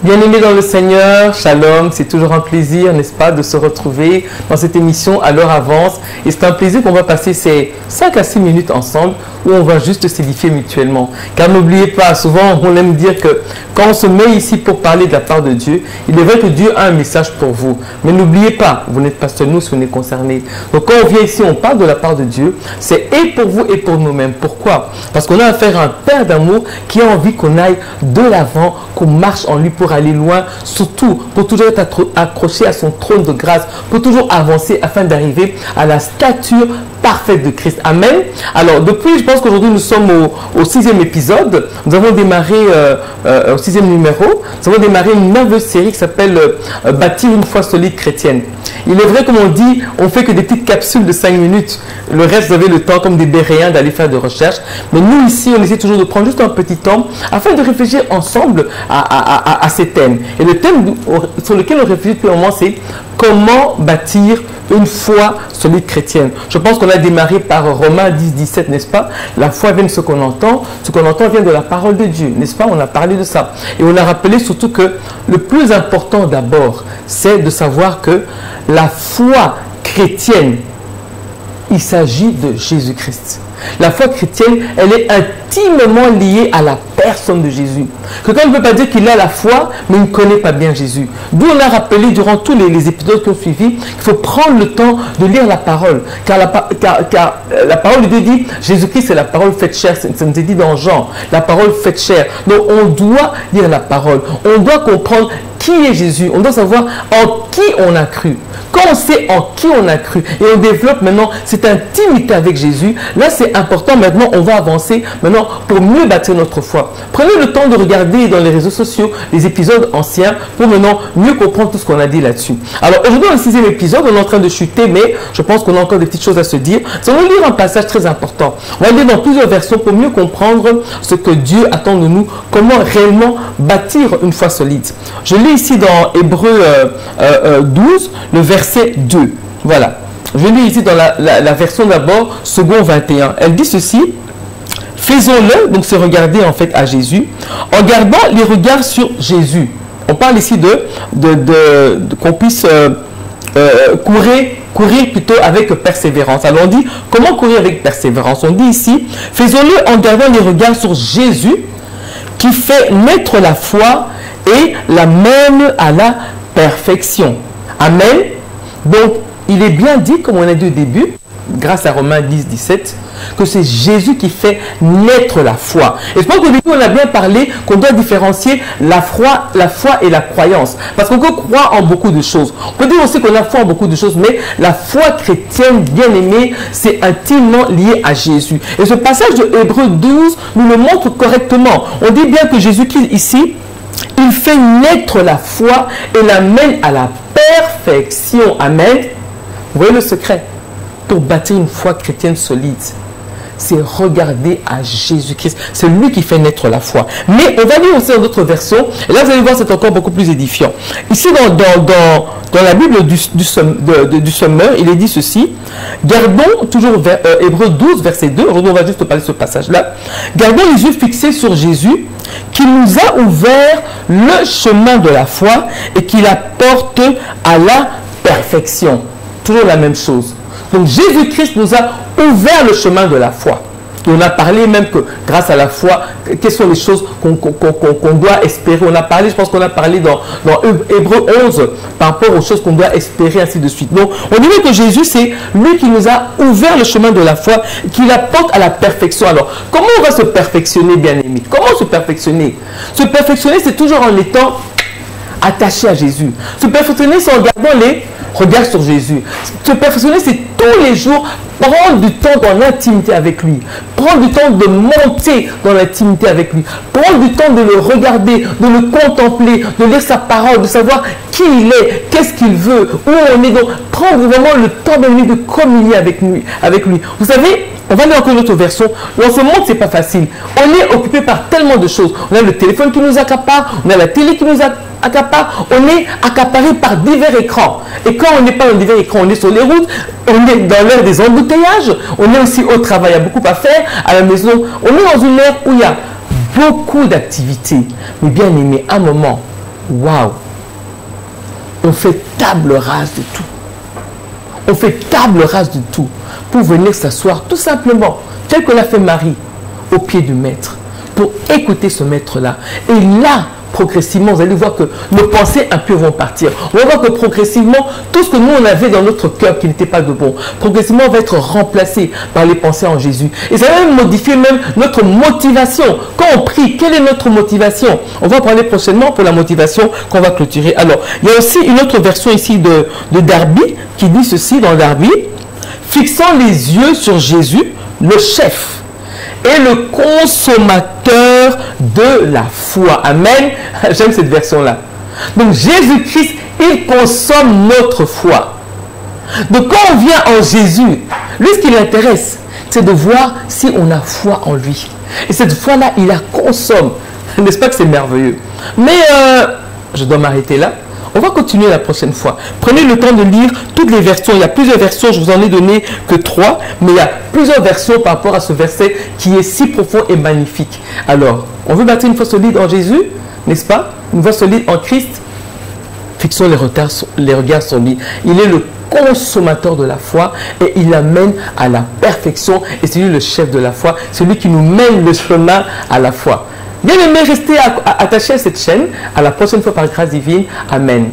Bien-aimés dans le Seigneur, Shalom, c'est toujours un plaisir, n'est-ce pas, de se retrouver dans cette émission à l'heure avance. Et c'est un plaisir qu'on va passer ces 5 à 6 minutes ensemble où on va juste s'édifier mutuellement. Car n'oubliez pas, souvent on aime dire que quand on se met ici pour parler de la part de Dieu, il est vrai que Dieu a un message pour vous. Mais n'oubliez pas, vous n'êtes pas seul nous si on est concernés. Donc quand on vient ici, on parle de la part de Dieu, c'est et pour vous et pour nous-mêmes. Pourquoi? Parce qu'on a affaire à un Père d'amour qui a envie qu'on aille de l'avant, qu'on marche en lui pour aller loin, surtout pour toujours être accroché à son trône de grâce, pour toujours avancer afin d'arriver à la stature parfaite de Christ. Amen. Alors depuis, je pense qu'aujourd'hui nous sommes au 6e épisode. Nous avons démarré au 6e numéro. Nous avons démarré une merveilleuse série qui s'appelle Bâtir une foi solide chrétienne. Il est vrai, comme on dit, on fait que des petites capsules de 5 minutes. Le reste, vous avez le temps, comme des Béréens, d'aller faire des recherches. Mais nous, ici, on essaie toujours de prendre juste un petit temps afin de réfléchir ensemble à ces thèmes. Et le thème sur lequel on réfléchit depuis un moment, c'est comment bâtir une foi solide chrétienne. Je pense qu'on a démarré par Romains 10, 17, n'est-ce pas? La foi vient de ce qu'on entend vient de la parole de Dieu, n'est-ce pas? On a parlé de ça. Et on a rappelé surtout que le plus important d'abord, c'est de savoir que la foi chrétienne, il s'agit de Jésus-Christ. La foi chrétienne, elle est intimement liée à la personne de Jésus. Quelqu'un ne peut pas dire qu'il a la foi, mais il ne connaît pas bien Jésus. D'où on a rappelé durant tous les épisodes qui ont suivi qu'il faut prendre le temps de lire la parole. Car la parole de Dieu dit, Jésus-Christ est la parole faite chair. Ça nous est dit dans Jean, la parole faite chair. Donc on doit lire la parole. On doit comprendre qui est Jésus. On doit savoir en qui on a cru. Quand on sait en qui on a cru et on développe maintenant cette intimité avec Jésus, là c'est important. Maintenant on va avancer maintenant pour mieux bâtir notre foi. Prenez le temps de regarder dans les réseaux sociaux les épisodes anciens pour maintenant mieux comprendre tout ce qu'on a dit là-dessus. Alors aujourd'hui dans le 6e épisode, on est en train de chuter, mais je pense qu'on a encore des petites choses à se dire. On va lire un passage très important. On va lire dans plusieurs versions pour mieux comprendre ce que Dieu attend de nous, comment réellement bâtir une foi solide. Je lis ici dans Hébreux 12, le verset 2. Voilà. Je lis ici dans la version d'abord, second 21. Elle dit ceci. Faisons-le, donc c'est regarder en fait à Jésus, en gardant les regards sur Jésus. On parle ici qu'on puisse courir plutôt avec persévérance. Alors on dit, comment courir avec persévérance? On dit ici, faisons-le en gardant les regards sur Jésus, qui fait naître la foi et la mène à la perfection. Amen. Donc, il est bien dit, comme on a dit au début, grâce à Romains 10, 17, que c'est Jésus qui fait naître la foi. Et je pense qu'au début, on a bien parlé qu'on doit différencier la foi et la croyance. Parce qu'on peut croire en beaucoup de choses. On peut dire aussi qu'on a foi en beaucoup de choses, mais la foi chrétienne, bien aimée, c'est intimement lié à Jésus. Et ce passage de Hébreux 12 nous le montre correctement. On dit bien que Jésus-Christ ici, il fait naître la foi et la mène à la perfection. Amen. Vous voyez le secret? Pour bâtir une foi chrétienne solide, c'est regarder à Jésus-Christ. C'est lui qui fait naître la foi. Mais on va lire aussi dans d'autres versions. Et là, vous allez voir, c'est encore beaucoup plus édifiant. Ici, dans la Bible du Sommeur, il est dit ceci. Gardons, toujours Hébreux 12, verset 2. Aujourd'hui, on va juste parler de ce passage-là. Gardons les yeux fixés sur Jésus, qui nous a ouvert le chemin de la foi et qui la porte à la perfection. Toujours la même chose. Donc Jésus-Christ nous a ouvert le chemin de la foi. Et on a parlé même que grâce à la foi, quelles sont les choses qu'on doit espérer. On a parlé, je pense qu'on a parlé dans Hébreux 11 par rapport aux choses qu'on doit espérer, ainsi de suite. Donc on dirait que Jésus, c'est lui qui nous a ouvert le chemin de la foi, qui la porte à la perfection. Alors, comment on va se perfectionner, bien aimé? Comment se perfectionner? Se perfectionner, c'est toujours en étant attaché à Jésus. Se perfectionner, c'est en gardant les regards sur Jésus. Se perfectionner, c'est tous les jours prendre du temps dans l'intimité avec lui. Prendre du temps de monter dans l'intimité avec lui. Prendre du temps de le regarder, de le contempler, de lire sa parole, de savoir qui il est, qu'est-ce qu'il veut, où on est. Donc, prendre vraiment le temps de communier avec lui. Vous savez, on va aller encore une autre version. Dans ce monde, ce n'est pas facile. On est occupé par tellement de choses. On a le téléphone qui nous accapare, on a la télé qui nous accapare, on est accaparé par divers écrans. Et quand on n'est pas dans divers écrans, on est sur les routes, on est dans l'ère des embouteillages, on est aussi au travail, il y a beaucoup à faire, à la maison. On est dans une ère où il y a beaucoup d'activités. Mais bien aimé, à un moment, waouh, on fait table rase de tout. On fait table rase de tout pour venir s'asseoir tout simplement, tel que l'a fait Marie, au pied du maître, pour écouter ce maître-là. Et là, progressivement, vous allez voir que nos pensées impures vont partir. On va voir que progressivement, tout ce que nous, on avait dans notre cœur qui n'était pas de bon, progressivement, va être remplacé par les pensées en Jésus. Et ça va même modifier même notre motivation. Quand on prie, quelle est notre motivation? On va en parler prochainement pour la motivation qu'on va clôturer. Alors, il y a aussi une autre version ici de Darby qui dit ceci dans Darby: fixant les yeux sur Jésus, le chef et le consommateur de la foi. Amen. J'aime cette version-là. Donc Jésus-Christ, il consomme notre foi. Donc quand on vient en Jésus, lui ce qui l'intéresse, c'est de voir si on a foi en lui. Et cette foi-là, il la consomme. N'est-ce pas que c'est merveilleux? Mais je dois m'arrêter là. On va continuer la prochaine fois. Prenez le temps de lire toutes les versions. Il y a plusieurs versions, je vous en ai donné que 3, mais il y a plusieurs versions par rapport à ce verset qui est si profond et magnifique. Alors, on veut bâtir une foi solide en Jésus, n'est-ce pas? Une foi solide en Christ. Fixons les regards sur lui. Il est le consommateur de la foi et il amène à la perfection. Et c'est lui le chef de la foi, celui qui nous mène le chemin à la foi. Bien aimé, restez attachés à cette chaîne. À la prochaine fois par grâce divine. Amen.